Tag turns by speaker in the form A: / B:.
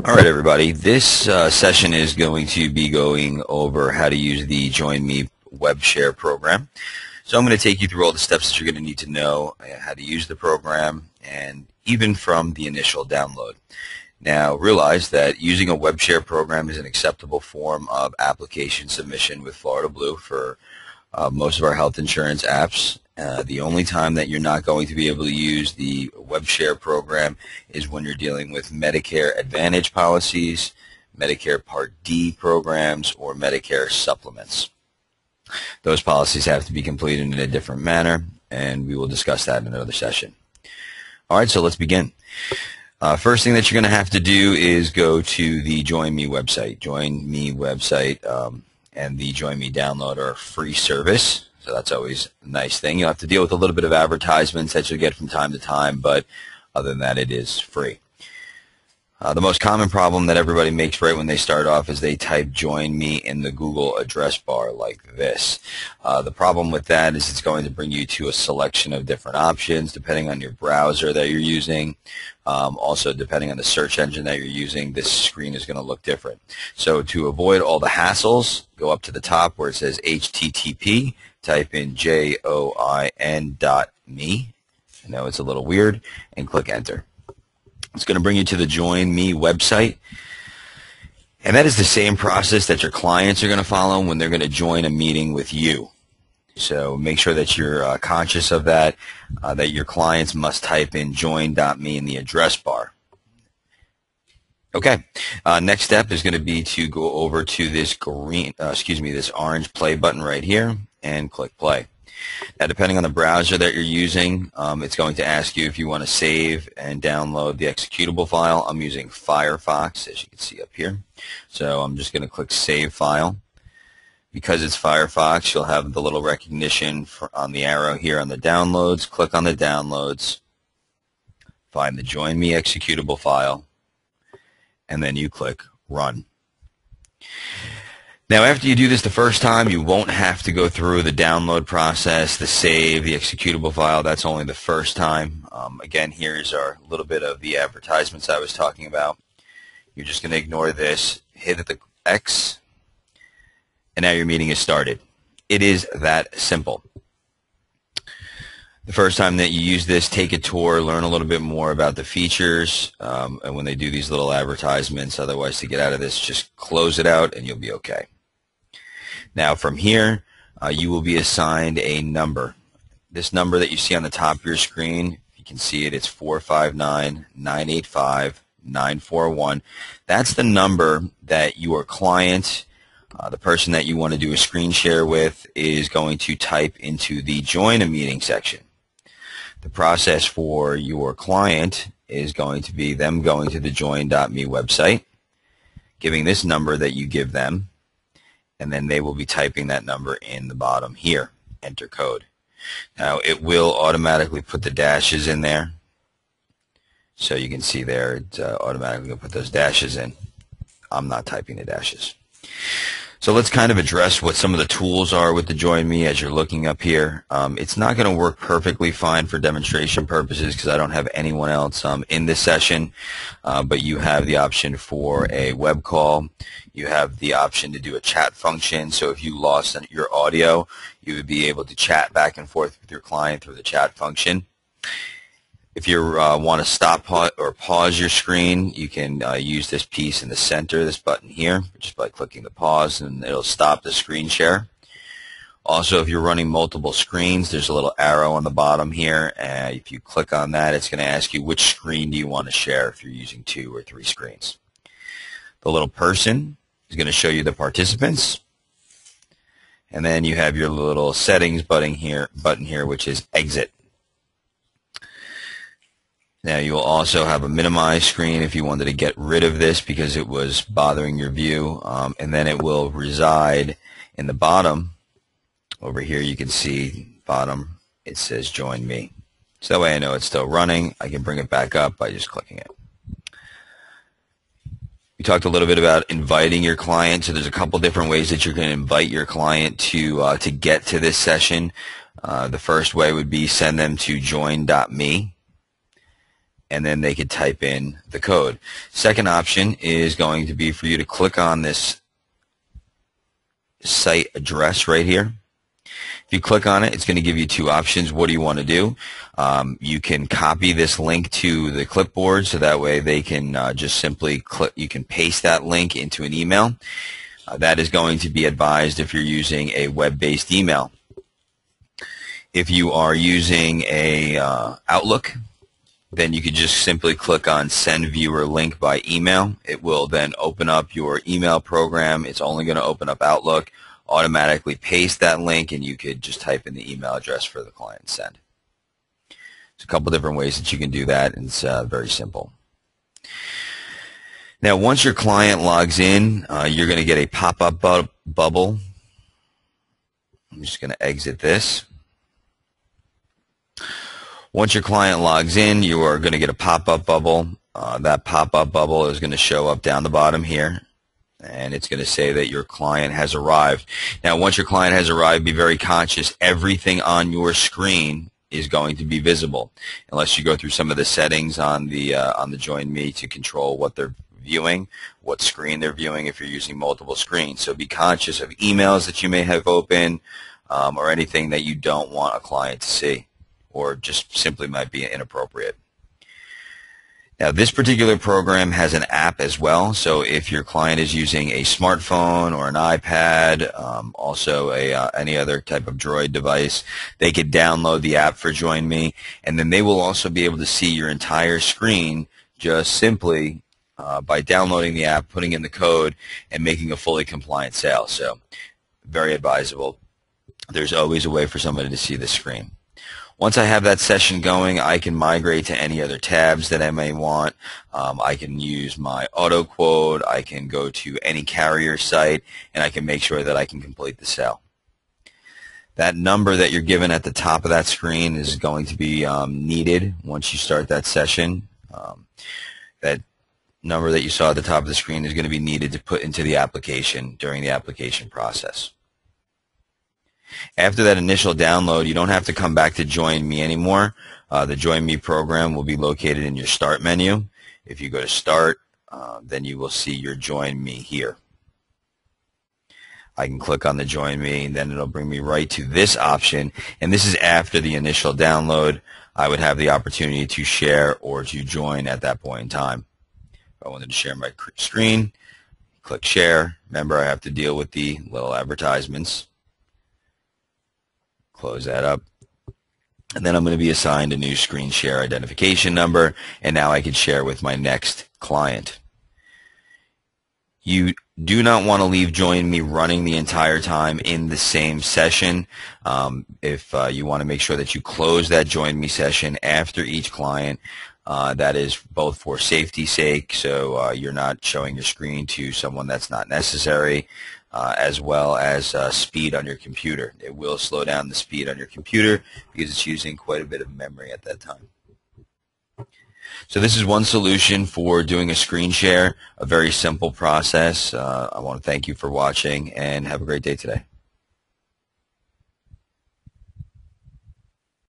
A: All right, everybody. This session is going to be going over how to use the Join Me web share program. So I'm going to take you through all the steps that you're going to need to know, how to use the program, and even from the initial download. Now, realize that using a web share program is an acceptable form of application submission with Florida Blue for most of our health insurance apps. The only time that you're not going to be able to use the web share program is when you're dealing with Medicare Advantage policies, Medicare Part D programs, or Medicare supplements. Those policies have to be completed in a different manner, and we will discuss that in another session. All right, so let's begin. First thing that you're going to have to do is go to the Join Me website. Join Me website and the Join Me download are a free service, so that's always a nice thing. You'll have to deal with a little bit of advertisements that you'll get from time to time, but other than that, it is free. The most common problem that everybody makes right when they start off is they type Join Me in the Google address bar like this. The problem with that is it's going to bring you to a selection of different options depending on your browser that you're using. Also, depending on the search engine that you're using, this screen is going to look different. So to avoid all the hassles, go up to the top where it says HTTP, type in join.me. I know it's a little weird, and click Enter. It's going to bring you to the Join Me website, and that is the same process that your clients are going to follow when they're going to join a meeting with you. So make sure that you're conscious of that, that your clients must type in join.me in the address bar. Okay, next step is going to be to go over to this this orange play button right here and click play. Now, depending on the browser that you're using, it's going to ask you if you want to save and download the executable file. I'm using Firefox, as you can see up here. So I'm just going to click Save File. Because it's Firefox, you'll have the little recognition on the arrow here on the downloads. Click on the downloads, find the Join Me executable file, and then you click Run. Now, after you do this the first time, you won't have to go through the download process, the save, the executable file. That's only the first time. Again, here's our little bit of the advertisements I was talking about. You're just going to ignore this, hit the X, and now your meeting is started. It is that simple. The first time that you use this, take a tour, learn a little bit more about the features, and when they do these little advertisements. Otherwise, to get out of this, just close it out and you'll be okay. Now from here, you will be assigned a number. This number that you see on the top of your screen, if you can see it, it's 459-985-941. That's the number that your client, the person that you want to do a screen share with, is going to type into the Join a Meeting section. The process for your client is going to be them going to the join.me website, giving this number that you give them, and then they will be typing that number in the bottom here, enter code. Now, it will automatically put the dashes in there. So you can see there, it's automatically going to put those dashes in. I'm not typing the dashes. So let's kind of address what some of the tools are with the Join Me as you're looking up here. It's not going to work perfectly fine for demonstration purposes because I don't have anyone else in this session, but you have the option for a web call. You have the option to do a chat function, so if you lost your audio, you would be able to chat back and forth with your client through the chat function. If you want to stop or pause your screen, you can use this piece in the center, this button here, just by clicking the pause, and it'll stop the screen share. Also, if you're running multiple screens, there's a little arrow on the bottom here, and if you click on that, it's going to ask you which screen do you want to share if you're using 2 or 3 screens. The little person is going to show you the participants, and then you have your little settings button here, which is exit. Now, you will also have a minimize screen if you wanted to get rid of this because it was bothering your view, and then it will reside in the bottom. Over here you can see bottom, it says Join Me. So that way I know it's still running. I can bring it back up by just clicking it. We talked a little bit about inviting your client, so there's a couple different ways that you're going to invite your client to get to this session. The first way would be send them to join.me. and then they could type in the code. Second option is going to be for you to click on this site address right here. If you click on it, it's going to give you two options. What do you want to do? You can copy this link to the clipboard, so that way they can just simply click. You can paste that link into an email. That is going to be advised if you're using a web-based email. If you are using a Outlook, then you could just simply click on Send Viewer Link by Email. It will then open up your email program. It's only going to open up Outlook, automatically paste that link, and you could just type in the email address for the client and send. There's a couple different ways that you can do that, and it's very simple. Now, once your client logs in, you're going to get a pop-up bubble. I'm just going to exit this. Once your client logs in, you are going to get a pop-up bubble. That pop-up bubble is going to show up down the bottom here, and it's going to say that your client has arrived. Now, once your client has arrived, be very conscious. Everything on your screen is going to be visible, unless you go through some of the settings on the Join Me to control what they're viewing, what screen they're viewing if you're using multiple screens. So be conscious of emails that you may have open or anything that you don't want a client to see, or just simply might be inappropriate. Now, this particular program has an app as well, so if your client is using a smartphone or an iPad, also any other type of Droid device, they could download the app for Join Me, and then they will also be able to see your entire screen just simply by downloading the app, putting in the code, and making a fully compliant sale. So, very advisable. There's always a way for somebody to see the screen. Once I have that session going, I can migrate to any other tabs that I may want. I can use my auto quote. I can go to any carrier site, and I can make sure that I can complete the sale. That number that you're given at the top of that screen is going to be needed once you start that session. That number that you saw at the top of the screen is going to be needed to put into the application during the application process. After that initial download, you don't have to come back to Join Me anymore. The Join Me program will be located in your Start menu. If you go to Start, then you will see your Join Me here. I can click on the Join Me, and then it'll bring me right to this option. And this is after the initial download. I would have the opportunity to share or to join at that point in time. If I wanted to share my screen, click Share. Remember, I have to deal with the little advertisements. Close that up, and then I'm going to be assigned a new screen share identification number, and now I can share with my next client. You do not want to leave Join Me running the entire time in the same session. If you want to make sure that you close that Join Me session after each client, that is both for safety's sake, so you're not showing your screen to someone that's not necessary, as well as speed on your computer. It will slow down the speed on your computer because it's using quite a bit of memory at that time. So this is one solution for doing a screen share, a very simple process. I want to thank you for watching, and have a great day today.